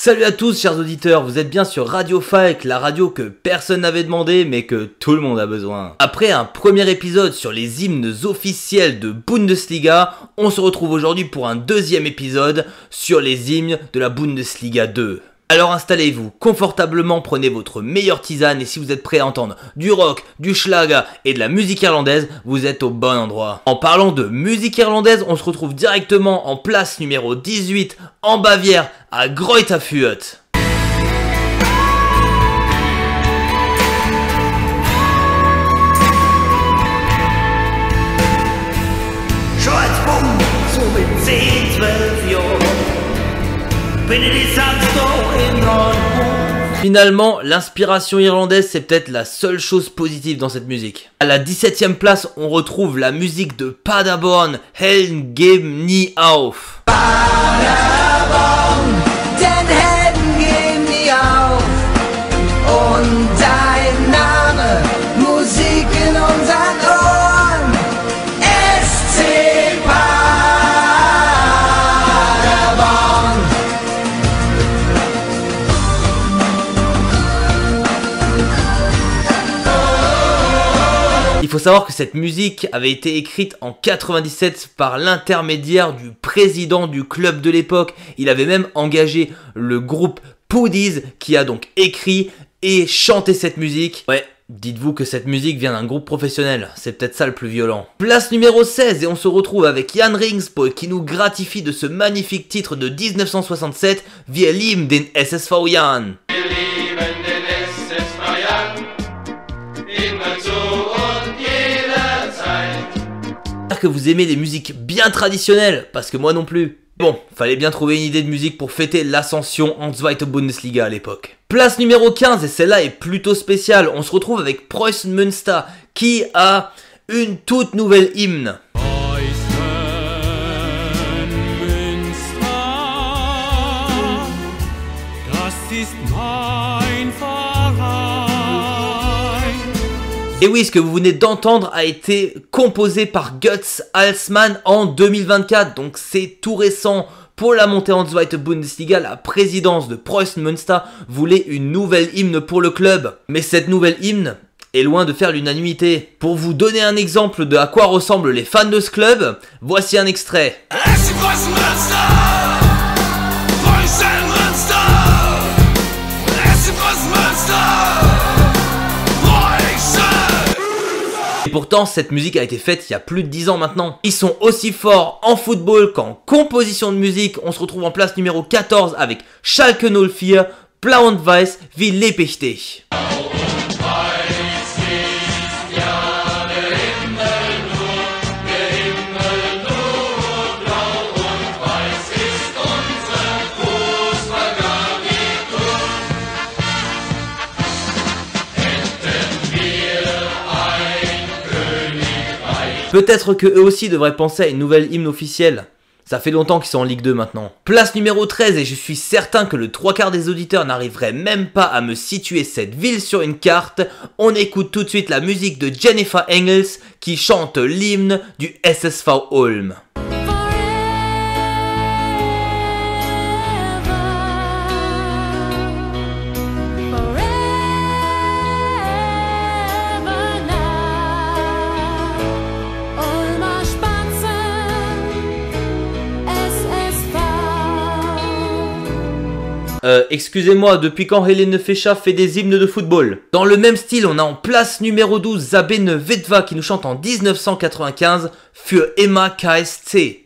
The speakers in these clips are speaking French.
Salut à tous chers auditeurs, vous êtes bien sur Radio Falk, la radio que personne n'avait demandé mais que tout le monde a besoin. Après un premier épisode sur les hymnes officiels de Bundesliga, on se retrouve aujourd'hui pour un deuxième épisode sur les hymnes de la Bundesliga 2. Alors installez-vous confortablement, prenez votre meilleure tisane et si vous êtes prêts à entendre du rock, du schlager et de la musique irlandaise, vous êtes au bon endroit. En parlant de musique irlandaise, on se retrouve directement en place numéro 18 en Bavière à Greuther Fürth. Finalement, l'inspiration irlandaise, c'est peut-être la seule chose positive dans cette musique. À la 17e place, on retrouve la musique de Paderborn, Helden geben nie auf. Paderborn, den Helden geben nie auf. Und dein Name, Musik in unseren Ohren. SC Paderborn. Il faut savoir que cette musique avait été écrite en 97 par l'intermédiaire du président du club de l'époque. Il avait même engagé le groupe Puddies qui a donc écrit et chanté cette musique. Ouais, dites-vous que cette musique vient d'un groupe professionnel, c'est peut-être ça le plus violent. Place numéro 16 et on se retrouve avec Jan Ringsbo qui nous gratifie de ce magnifique titre de 1967, Wir lieben den SSV Jan. Que vous aimez les musiques bien traditionnelles, parce que moi non plus. Bon, fallait bien trouver une idée de musique pour fêter l'ascension en Zweite Bundesliga à l'époque. Place numéro 15, et celle-là est plutôt spéciale, on se retrouve avec Preußen Münster, qui a une toute nouvelle hymne. Et oui, ce que vous venez d'entendre a été composé par Götz Alsmann en 2024, donc c'est tout récent. Pour la montée en Zweite Bundesliga, la présidence de Preußen Münster voulait une nouvelle hymne pour le club. Mais cette nouvelle hymne est loin de faire l'unanimité. Pour vous donner un exemple de à quoi ressemblent les fans de ce club, voici un extrait. Et pourtant, cette musique a été faite il y a plus de 10 ans maintenant. Ils sont aussi forts en football qu'en composition de musique. On se retrouve en place numéro 14 avec Schalke 04, Blau und Weiß, wie lebe ich dich. Peut-être que eux aussi devraient penser à une nouvelle hymne officielle. Ça fait longtemps qu'ils sont en Ligue 2 maintenant. Place numéro 13 et je suis certain que le 3/4 des auditeurs n'arriveraient même pas à me situer cette ville sur une carte. On écoute tout de suite la musique de Jennifer Engels qui chante l'hymne du SSV Ulm. Excusez-moi, depuis quand Helene Fischer fait des hymnes de football? Dans le même style, on a en place numéro 12 Sabine Witwer qui nous chante en 1995 für Immer KSC.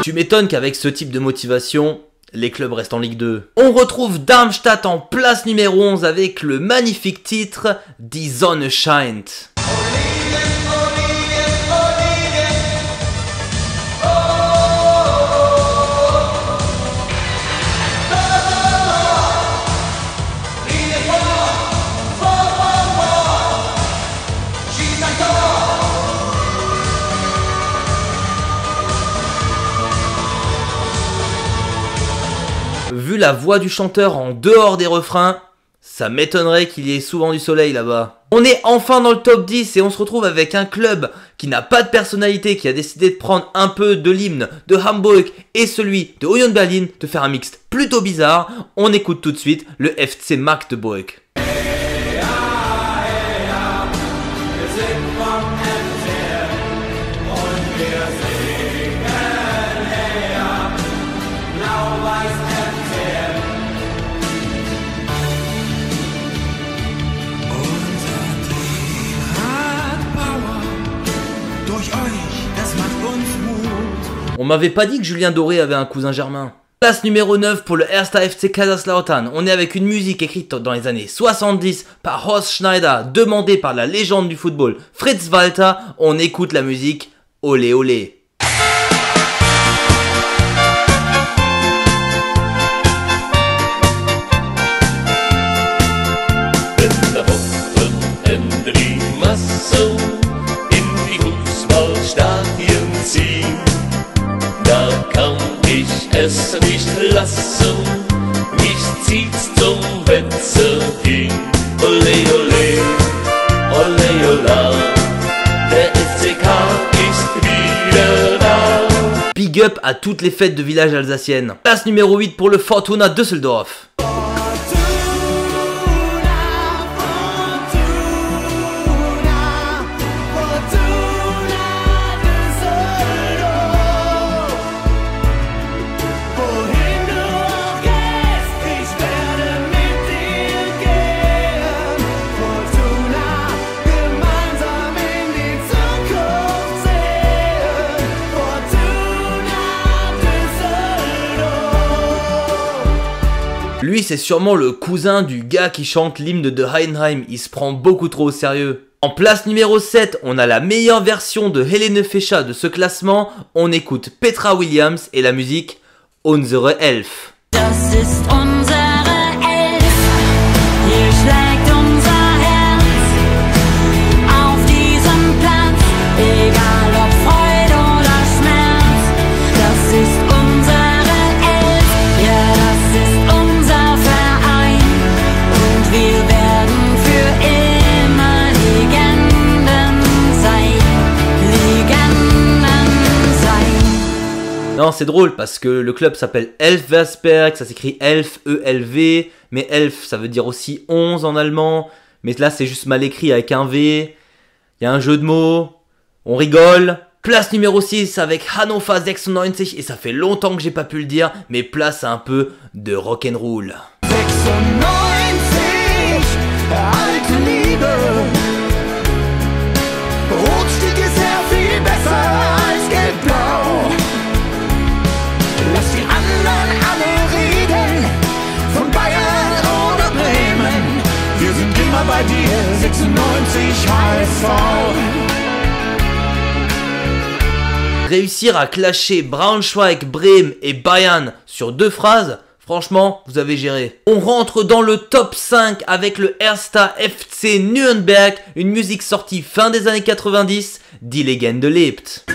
Tu m'étonnes qu'avec ce type de motivation, les clubs restent en Ligue 2. On retrouve Darmstadt en place numéro 11 avec le magnifique titre Die Sonne scheint. la voix du chanteur en dehors des refrains, ça m'étonnerait qu'il y ait souvent du soleil là-bas. On est enfin dans le top 10 et on se retrouve avec un club qui n'a pas de personnalité, qui a décidé de prendre un peu de l'hymne de Hamburg et celui de Union Berlin, de faire un mixte plutôt bizarre. On écoute tout de suite le FC Magdeburg. On m'avait pas dit que Julien Doré avait un cousin germain. Place numéro 9 pour le Erster FC Kaiserslautern. On est avec une musique écrite dans les années 70 par Horst Schneider, demandée par la légende du football Fritz Walter. On écoute la musique Olé Olé. Es nicht lassen, mich zieht's zum Wetzerking. Ole, ole, ole, ola, der FCK ist wieder da. Big up à toutes les fêtes de village alsaciennes. Place numéro 8 pour le Fortuna Düsseldorf. Lui, c'est sûrement le cousin du gars qui chante l'hymne de Heidenheim, il se prend beaucoup trop au sérieux. En place numéro 7, on a la meilleure version de Helene Fischer de ce classement, on écoute Petra Williams et la musique Unsere Elf. Das ist unsere Elf, hier schlägt unser Herz auf diesem Platz, egal ob Freude oder Schmerz. Das ist unsere Elf, ja das ist unser Verein und wir werden für immer Legenden sein, Legenden sein. Non, c'est drôle parce que le club s'appelle Elversberg, ça s'écrit Elf, E-L-V, mais Elf ça veut dire aussi 11 en allemand, mais là c'est juste mal écrit avec un V, il y a un jeu de mots, on rigole. Place numéro 6 avec Hannover 96, et ça fait longtemps que j'ai pas pu le dire, mais place à un peu de rock'n'roll. 96, alte Liebe. Rotstieg ist sehr viel besser als gelb-blau. Lass die anderen alle reden, von Bayern oder Bremen. Wir sind immer bei dir, 96 HSV. Réussir à clasher Braunschweig, Bremen et Bayern sur 2 phrases, franchement, vous avez géré. On rentre dans le top 5 avec le Erster FC Nürnberg, une musique sortie fin des années 90, Die Legende lebt.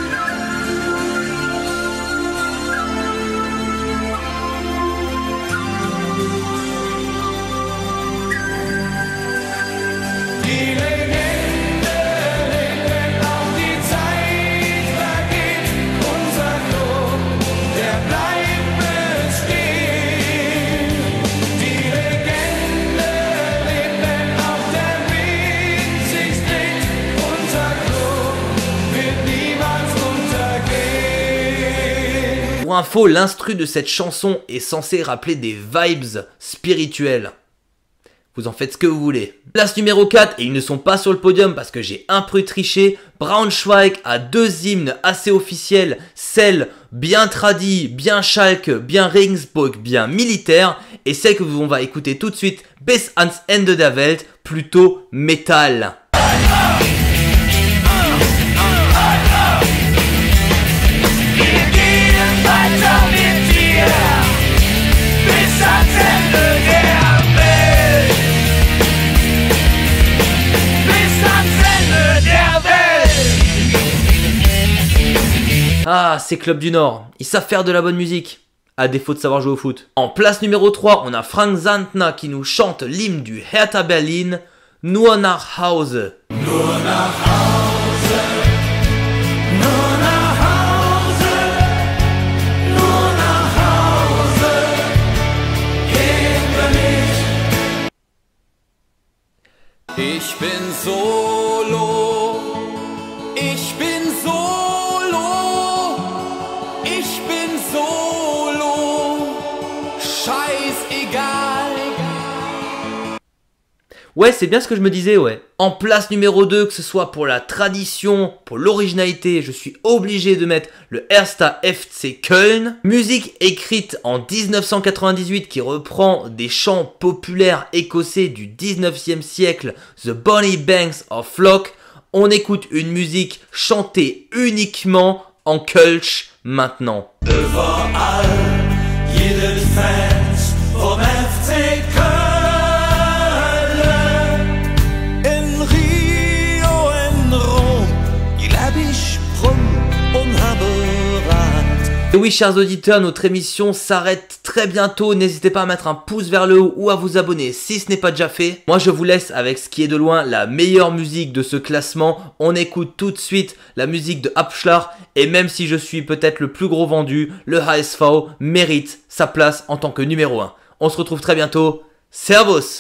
Pour info, l'instru de cette chanson est censé rappeler des vibes spirituelles. Vous en faites ce que vous voulez. Place numéro 4, et ils ne sont pas sur le podium parce que j'ai un peu triché. Braunschweig a 2 hymnes assez officiels, celle bien tradie, bien Schalke, bien Regensburg, bien militaire, et celle que on va écouter tout de suite, Bis ans Ende der Welt, plutôt métal. Ah, ces clubs du Nord, ils savent faire de la bonne musique. à défaut de savoir jouer au foot. En place numéro 3, on a Frank Zantner qui nous chante l'hymne du Hertha Berlin, Nur nach Hause. Ich bin solo, ich bin solo, ich bin solo, scheißegal. Ouais, c'est bien ce que je me disais, ouais. En place numéro 2, que ce soit pour la tradition, pour l'originalité, je suis obligé de mettre le Hertha FC Köln. Musique écrite en 1998 qui reprend des chants populaires écossais du 19e siècle, The Bonnie Banks of Flock. On écoute une musique chantée uniquement en Kölsch maintenant. Überall, jeden Fans vom FC Köln. In Rio, in Rom, il habite und habe Rat. Et oui, chers auditeurs, notre émission s'arrête très bientôt. N'hésitez pas à mettre un pouce vers le haut ou à vous abonner si ce n'est pas déjà fait. Moi, je vous laisse avec ce qui est de loin la meilleure musique de ce classement. On écoute tout de suite la musique de Abschlar. Et même si je suis peut-être le plus gros vendu, le HSV mérite sa place en tant que numéro 1. On se retrouve très bientôt. Servus!